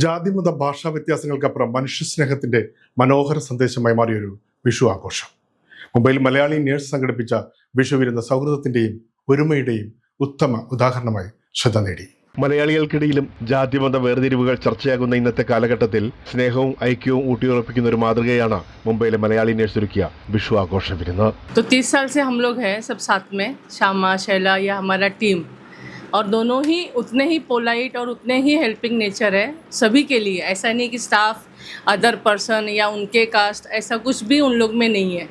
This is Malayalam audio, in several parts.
ജാതിമത ഭാഷാ വ്യത്യാസങ്ങൾക്കപ്പുറം മനുഷ്യസ്നേഹത്തിന്റെ മനോഹര സന്ദേശമായി മാറിയൊരു വിഷു ആഘോഷം. മുംബൈയിൽ മലയാളി നേഴ്സ് സംഘടിപ്പിച്ച വിഷു വിരുന്ന് സൗഹൃദത്തിന്റെയും ഒരുമയുടെയും ഉത്തമ ഉദാഹരണമായി ശ്രദ്ധ നേടി. മലയാളികൾക്കിടയിലും ജാതിമത വേർതിരിവുകൾ ചർച്ചയാകുന്ന ഇന്നത്തെ കാലഘട്ടത്തിൽ സ്നേഹവും ഐക്യവും ഊട്ടിയുറപ്പിക്കുന്ന ഒരു മാതൃകയാണ് മുംബൈയിലെ മലയാളി നേഴ്സ് ഒരുക്കിയ വിഷു ആഘോഷ വിരുന്ന്. 30 साल से हम लोग हैं सब साथ में, श्यामा शैला या हमारा टीम, और दोनों ही उतने ही पोलाइट और उतने ही हेल्पिंग नेचर है सभी के लिए. ऐसा नहीं कि स्टाफ अदर पर्सन या उनके कास्ट, ऐसा कुछ भी उन लोग में नहीं है.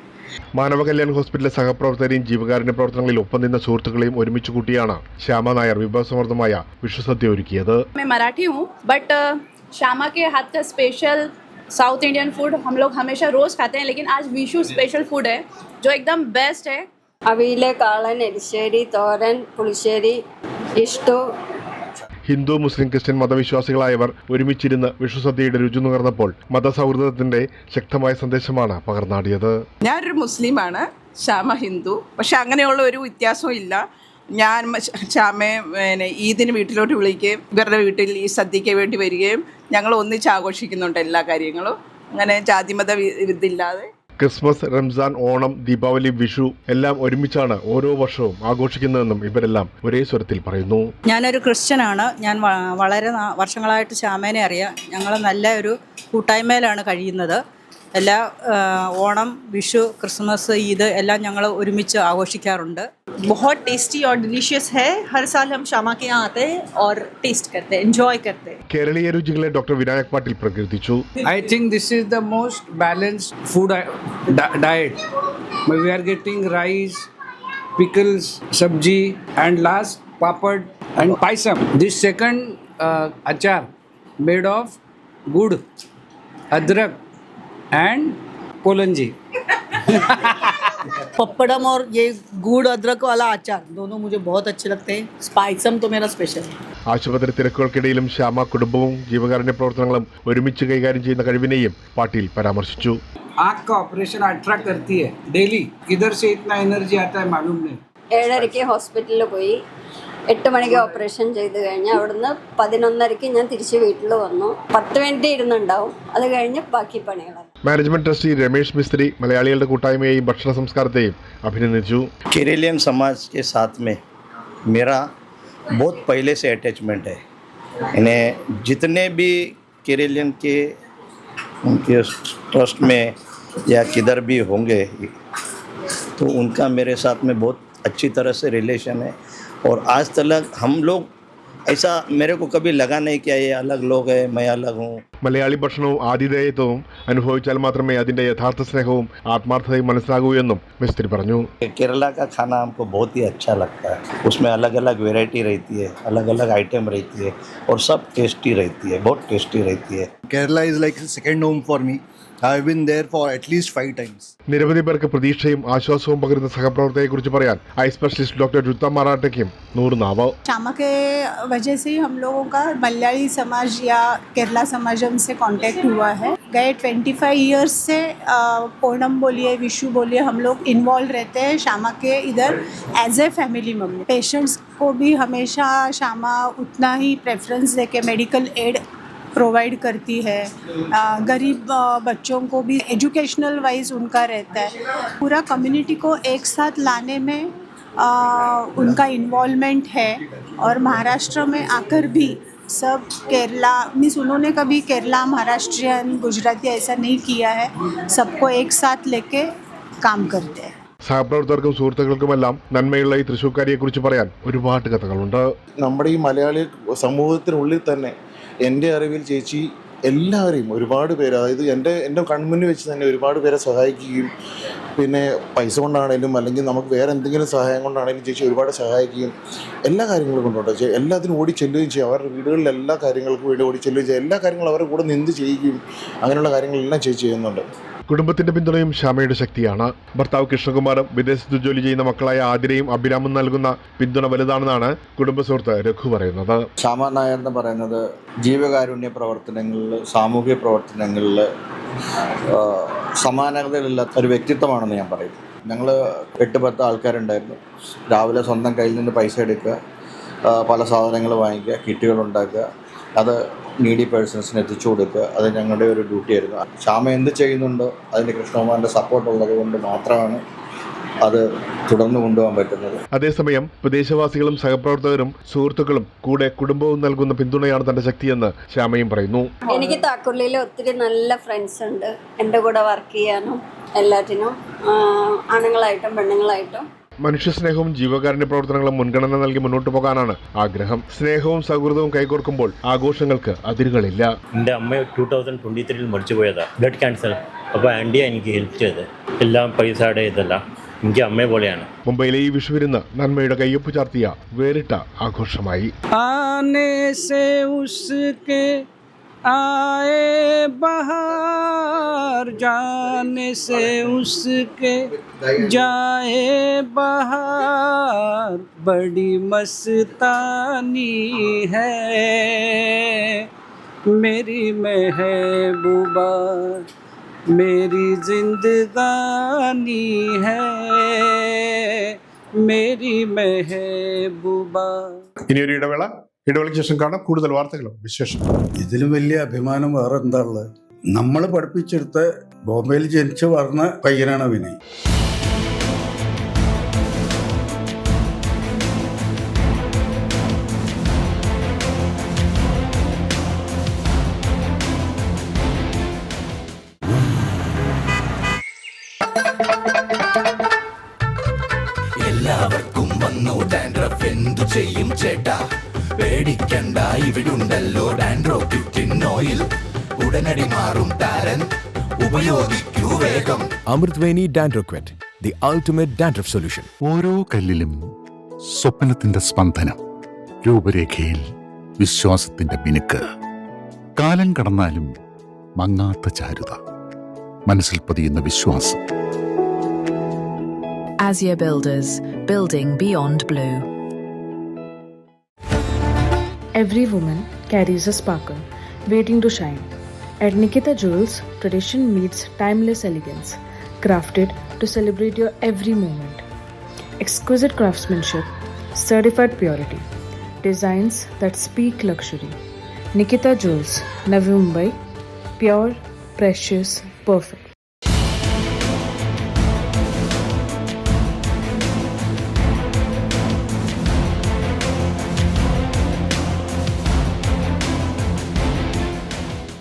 മാനവ കല്യാൺ ഹോസ്പിറ്റലിലെ സഹപ്രവർത്തകരെയും ജീവകാരുണ്യ പ്രവർത്തനങ്ങളിൽ ഒപ്പം നിന്ന സുഹൃത്തുക്കളെയും ഒരുമിച്ച് കൂട്ടിയാണ് ശ്യാമ നായർ വിഭവസമൃദ്ധമായ വിഷുസദ്യ ഒരുക്കിയത്. मैं मराठी हूँ बट श्यामा के हाथ का स्पेशल साउथ इंडियन फूड हम लोग हमेशा रोज़ खाते हैं, लेकिन आज विशु स्पेशल फूड है जो एकदम बेस्ट है. അവിയിലെ കാളൻ, എരിശ്ശേരി, തോരൻ, പുളിശ്ശേരി, ഇഷ്ടു. ഹിന്ദു, മുസ്ലിം, ക്രിസ്ത്യൻ മതവിശ്വാസികളായവർ ഒരുമിച്ചിരുന്ന് വിഷുസദ്യയുടെ രുചി നുകർന്നപ്പോൾ മതസൗഹൃദത്തിന്റെ ശക്തമായ സന്ദേശമാണ് പകർന്നാടിയത്. ഞാനൊരു മുസ്ലിമാണ്, ശ്യാമ ഹിന്ദു. പക്ഷെ അങ്ങനെയുള്ള ഒരു വ്യത്യാസവും ഇല്ല. ഞാൻ ശ്യാമയെ ഈദിന് വീട്ടിലോട്ട് വിളിക്കുകയും ഇവരുടെ വീട്ടിൽ ഈ സദ്യയ്ക്ക് വേണ്ടി വരികയും ഞങ്ങൾ ഒന്നിച്ച് ആഘോഷിക്കുന്നുണ്ട് എല്ലാ കാര്യങ്ങളും. അങ്ങനെ ജാതിമത ഇതില്ലാതെ ക്രിസ്മസ്, റംസാൻ, ഓണം, ദീപാവലി, വിഷു എല്ലാം ഒരുമിച്ചാണ് ഓരോ വർഷവും ആഘോഷിക്കുന്നതെന്നും ഇവരെല്ലാം ഒരേ സ്വരത്തിൽ പറയുന്നു. ഞാനൊരു ക്രിസ്ത്യനാണ്. ഞാൻ വളരെ വർഷങ്ങളായിട്ട് ശ്യാമേനെ അറിയാം. ഞങ്ങൾ നല്ല ഒരു കൂട്ടായ്മയിലാണ് കഴിയുന്നത്. എല്ലാ ഓണം, വിഷു, ക്രിസ്മസ്, ഈദ് എല്ലാം ഞങ്ങൾ ഒരുമിച്ച് ആഘോഷിക്കാറുണ്ട്. बहुत टेस्टी और डिलीशियस है. हर साल हम श्यामा के यहाँ आते हैं और टेस्ट करते हैं, एंजॉय करते हैं. കേരളീയ രുചികളെ ഡോക്ടർ വിനായക് പാട്ടീൽ പ്രകീർത്തിച്ചു. I think this is the most balanced food diet. We are getting rice, pickles, sabji, and last papad and paisam. This second achar made of good, adrak and kolanji. पपड़म और ये गुड़ अदरक वाला अचार दोनों मुझे बहुत अच्छे लगते हैं. स्पाइसम तो मेरा स्पेशल है. ആശുപത്രി തിരക്കുകൾക്കിടയിലും ശ്യാമ കുടുംബവും ജീവകാരുണ്യ പ്രവർത്തനങ്ങളും ഒരുമിച്ച് കൈകാര്യം ചെയ്യുന്ന കഴിവിനെയും പാട്ടീൽ പരാമർശിച്ചു. आँख का ऑपरेशन 18 करती है डेली. किधर से इतना एनर्जी आता है मालूम नहीं. 7:30 ഹോസ്പിറ്റലിൽ പോയി, 8 മണിക്ക് ഓപ്പറേഷൻ ചെയ്ത് കഴിഞ്ഞ് അവിടുന്ന് 11:30 ഞാൻ തിരിച്ച് വീട്ടിൽ വന്നു. 10 മിനിറ്റ് ഇരുന്നുണ്ടാവും. അത് കഴിഞ്ഞ് ബാക്കി പണികളാണ്. മാനേജ്മെന്റ് ട്രസ്റ്റി രമേശ് മിസ്ത്രി മലയാളികളുടെ കൂട്ടായ്മയെയും ഭക്ഷണ സംസ്കാരത്തെയും അഭിനന്ദിച്ചു. केरलियन समाज के साथ में मेरा बहुत पहले से अटैचमेंट है. इन्हें जितने भी केरलियन के उनके ट्रस्ट में या किधर भी होंगे तो उनका मेरे साथ में बहुत अच्छी तरह से रिलेशन है. और आज तक हम लोग ऐसा मेरे को कभी लगा नहीं कि ये अलग लोग हैं, मैं अलग हूँ. മലയാളി ഭക്ഷണവും ആതിഥേയത്വവും അനുഭവിച്ചാൽ മാത്രമേ അതിന്റെ യഥാർത്ഥ സ്നേഹവും ആത്മാർത്ഥതയും മനസ്സിലാകൂ എന്നും മിസ്ത്രി പറഞ്ഞു. केरला का खाना हमको बहुत ही अच्छा लगता है. उसमें अलग अलग वैरायटी रहती है, अलग अलग आइटम रहती है और सब टेस्टी रहती है, बहुत टेस्टी रहती है. Kerala is like a second home for me. I have been there for at least 5 times. നിരവധി പേർക്ക് പ്രതീക്ഷയും ആശ്വാസവും പകരുന്ന സഹപ്രവർത്തകയെക്കുറിച്ച് പറയാൻ ഐ സ്പെഷ്യലിസ്റ്റ് ഡോക്ടർ രുത്ത മറാഠയ്ക്കും 100 നാവ്. श्यामा के वजह से ही हम लोगों का मलयाली समाज या केरला समाजम से कांटेक्ट हुआ है. गए 25 ईयर्स से पूर्णम बोलिए, विशु बोलिए, हम लोग इन्वॉल्व रहते हैं श्यामा के इधर as a family member. Patients को भी हमेशा श्यामा उतना ही प्रेफरेंस देके मेडिकल एड प्रोवाइड करती है. गरीब बच्चों को भी एजुकेशनल वाइज उनका रहता है. पूरा कम्युनिटी को एक साथ लाने में उनका इन्वॉल्वमेंट है. और महाराष्ट्र में आकर भी सब केरला मीन्स उन्होंने कभी केरला, महाराष्ट्रियन, गुजराती ऐसा नहीं किया है. सबको एक साथ लेके काम करते हैं. സഹപ്രവർത്തകർക്കും സുഹൃത്തുക്കൾക്കുമെല്ലാം നന്മയുള്ള ഈ തൃശ്ശൂർക്കാരിയെക്കുറിച്ച് പറയാൻ ഒരുപാട് കഥകളുണ്ട്. നമ്മുടെ ഈ മലയാളി സമൂഹത്തിനുള്ളിൽ തന്നെ എൻ്റെ അറിവിൽ ചേച്ചി എല്ലാവരെയും ഒരുപാട് പേര്, അതായത് എൻ്റെ കൺമുന്നിൽ വെച്ച് തന്നെ ഒരുപാട് പേരെ സഹായിക്കുകയും പിന്നെ പൈസ കൊണ്ടാണേലും അല്ലെങ്കിൽ നമുക്ക് വേറെ എന്തെങ്കിലും സഹായം കൊണ്ടാണേലും ചേച്ചി ഒരുപാട് സഹായിക്കുകയും എല്ലാ കാര്യങ്ങളും കൊണ്ടുണ്ട്. എല്ലാത്തിനും ഓടി ചെല്ലുകയും ചെയ്യും. അവരുടെ വീടുകളിൽ എല്ലാ കാര്യങ്ങൾക്കും വേണ്ടി ഓടി ചെല്ലുകയും ചെയ്യും. എല്ലാ കാര്യങ്ങളും അവരുടെ കൂടെ നിന്ന് ചെയ്യുകയും അങ്ങനെയുള്ള കാര്യങ്ങളെല്ലാം ചേച്ചി ചെയ്യുന്നുണ്ട്. കുടുംബത്തിന്റെ പിന്തുണയും ശ്യാമയുടെ ശക്തിയാണ്. ഭർത്താവ് കൃഷ്ണകുമാറും വിദേശത്ത് ജോലി ചെയ്യുന്ന മക്കളായ ആതിരയും അഭിരാമും നൽകുന്ന പിന്തുണ വലുതാണെന്നാണ് കുടുംബ സുഹൃത്ത് രഘു പറയുന്നത്. ശ്യാമ നായർ എന്ന് പറയുന്നത് ജീവകാരുണ്യ പ്രവർത്തനങ്ങളിൽ, സാമൂഹ്യ പ്രവർത്തനങ്ങളിൽ സമാനതകളില്ലാത്ത ഒരു വ്യക്തിത്വമാണെന്ന് ഞാൻ പറയും. ഞങ്ങൾ 8-10 ആൾക്കാരുണ്ടായിരുന്നു. രാവിലെ സ്വന്തം കയ്യിൽ നിന്ന് പൈസ എടുക്കുക, പല സാധനങ്ങൾ വാങ്ങിക്കുക, കിറ്റുകൾ ഉണ്ടാക്കുക, അത് നീഡി പേഴ്സൺസിന് എത്തിച്ചു കൊടുക്കുക, അത് ഞങ്ങളുടെ ഒരു ഡ്യൂട്ടിയായിരുന്നു. ശ്യാമ എന്ത് ചെയ്യുന്നുണ്ടോ അതിന് കൃഷ്ണകുമാറിൻ്റെ സപ്പോർട്ട് ഉള്ളത് കൊണ്ട് മാത്രമാണ് അത് തുടർന്ന് കൊണ്ടുപോകാൻ പറ്റുന്നത്. അതേസമയം പ്രദേശവാസികളും സഹപ്രവർത്തകരും സുഹൃത്തുക്കളും കൂടെ കുടുംബവും നൽകുന്ന പിന്തുണയാണ് തന്റെ ശക്തിയെന്ന് ശ്യാമയും പറയുന്നു. എനിക്ക് താക്കുള്ളിയിൽ ഒത്തിരി നല്ല ഫ്രണ്ട്സ് ഉണ്ട്, എൻ്റെ കൂടെ വർക്ക് ചെയ്യാനും എല്ലാറ്റിനും, ആണുങ്ങളായിട്ടും പെണ്ണുങ്ങളായിട്ടും. മനുഷ്യസ്നേഹവും ജീവകാരുണ്യ പ്രവർത്തനങ്ങളും മുൻഗണന നൽകി മുന്നോട്ട് പോകാനാണ് ആഗ്രഹം. സ്നേഹവും സൗഹൃദവും കൈകോർക്കുമ്പോൾ ആഘോഷങ്ങൾക്ക് അതിരുകളില്ല. എൻ്റെ അമ്മ 2023 മരിച്ചു പോയതാണ്, ബ്ലഡ് ക്യാൻസർ. അപ്പോൾ ആൻറ്റിയാണ് എനിക്ക് ഹെൽപ്പ് ചെയ്തത്. എല്ലാം പൈസയുടെ ഇതല്ല, എനിക്ക് അമ്മയെ പോലെയാണ്. മുംബൈയിലെ ഈ വിഷുവിരുന്ന് നന്മയുടെ കയ്യൊപ്പ് ചാർത്തിയ വേറിട്ട ആഘോഷമായി. आए बहार जाने से उसके जाए बहार बड़ी मस्तानी है मेरी महबूबा मेरी जिंदगानी है मेरी महबूबा. ഇനിയൊരു ഇടവേളയ്ക്ക് ശേഷം കാണാം കൂടുതൽ വാർത്തകളും വിശേഷം. ഇതിലും വലിയ അഭിമാനം വേറെ എന്താ ഉള്ളത്? നമ്മൾ പഠിപ്പിച്ചെടുത്ത് ബോംബെയിൽ ജനിച്ചു വളർന്ന പയ്യനാണ് വിനയ്. എല്ലാവർക്കും വന്നു ഡാൻഡ്രഫ്, എന്തു ചെയ്യും ചേട്ടാ? പേടിക്കണ്ട, ഇവിടുണ്ടല്ലോ ഡാൻഡ്രോക്വിറ്റിൻ ഓയിൽ. ഉടനടി മാറും താരൻ, ഉപയോഗിക്കൂ വേഗം. അമൃത്വേനി ഡാൻഡ്രോക്വിറ്റ്, ദി അൾട്ടിമേറ്റ് ഡാൻഡ്രഫ് സൊല്യൂഷൻ. ഓരോ കല്ലിലും സ്വപ്നത്തിന്റെ സ്പന്ദനം, രൂപരേഖയിൽ വിശ്വാസത്തിന്റെ മിനുക്ക്. കാലം കടന്നാലും മങ്ങാത്ത ചാരുത, മനസ്സിൽ പതിയുന്ന വിശ്വാസം. Azure Builders, building beyond blue. Every woman carries a sparkle, waiting to shine. At Nikita Jewels, tradition meets timeless elegance, crafted to celebrate your every moment. Exquisite craftsmanship, certified purity, designs that speak luxury. Nikita Jewels, Navi Mumbai, pure, precious, perfect.